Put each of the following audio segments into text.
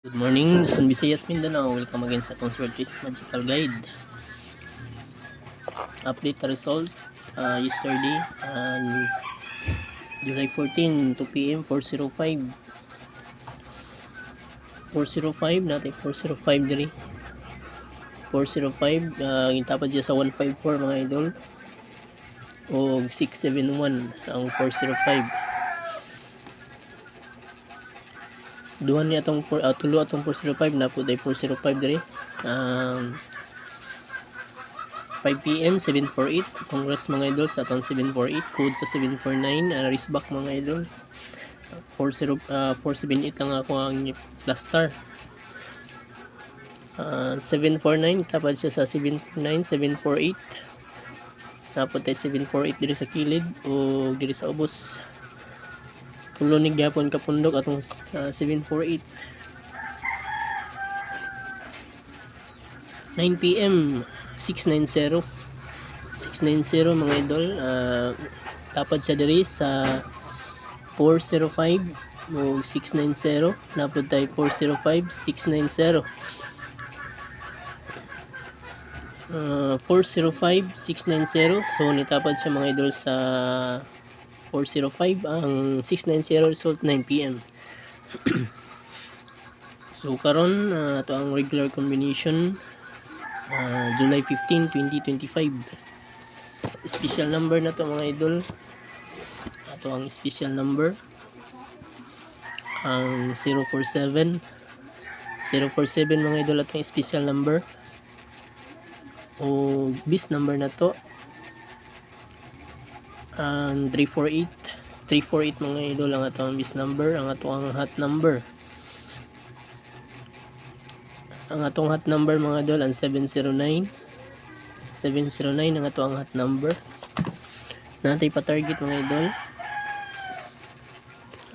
Good morning, Luzon, Visayas, Mindanao. Welcome again sa atong Swordfish Magical Guide. Update the result yesterday, July 14, 2 p.m. 405 natin 405 diri 405 gitapad siya sa 154 mga idol o 671 ang 405. Duhan niya atong tulo atong 405 na po day 405 diri 5 p.m. 748. Congrats mga idol sa atong 748. Code sa 749. Wristback mga idol. 478 ang ako ang plaster. 749. Tapad siya sa 749. 748. Napot tayo 748 diri sa kilid o diri sa ubos. Tulo ni gapon kapundok atong 748. 9 p.m. 690 mga idol. Tapad siya diri sa 405 o 690. Napod tayo 405 690. 405 690. So nitapad siya mga idol sa 405. Ang 690 result 9 p.m. So karon ito ang regular combination. July 15, 2025. Special number na to mga idol. Ito ang special number. Ang 047 mga idol, atong special number. O bis number na to. Ang 348 mga idol ang atong bis number. Ang atong hot number. Ang atong hot number mga idol ang 709 ang atong hot number. Natay pa-target mga idol.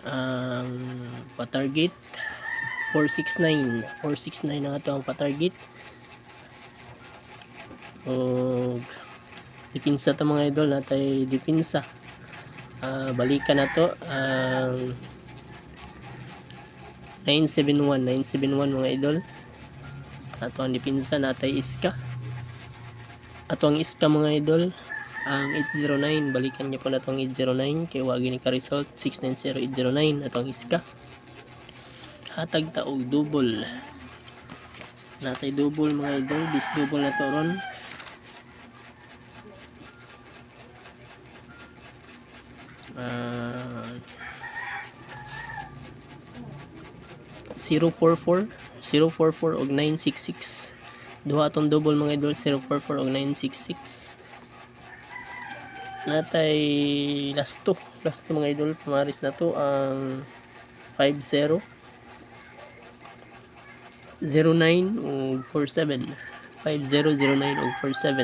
Ang pa-target 469 ang atong pa-target. O dipinsa ta mga idol, natay dipinsa. Balikan na to ang 971 mga idol. Ato ang dipinsa natay iska. Ato ang iska mga idol ang 809. Balikan niyo po na itong 809 kay wagi ni ka-result 690 809. Ato ang iska. Hatag taog double. Natay double mga idol. Bis double na to ron. Uh, 044 og 966. Duha atong double mga idol, 044 og 966. Natay last 2 mga idol, pamaris na to ang 50 09 og 47. 5009 og 47.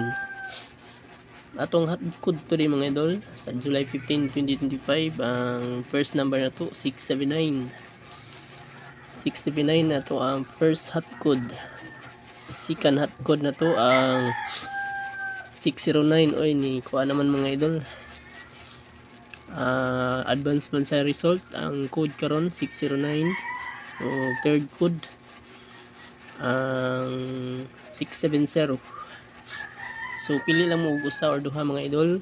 Atong hot code to di mga idol sa July 15, 2025. Ang first number na to 679 na to ang first hot code. Second hot code na to ang 609. Oy ni kuha naman mga idol. Advance man sa result ang code karon 609. O third code ang 670. So pili lang mo usa or duha mga idol.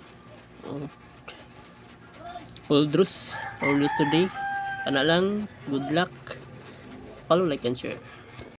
All draws today. Ana lang, good luck. Follow, like, and share.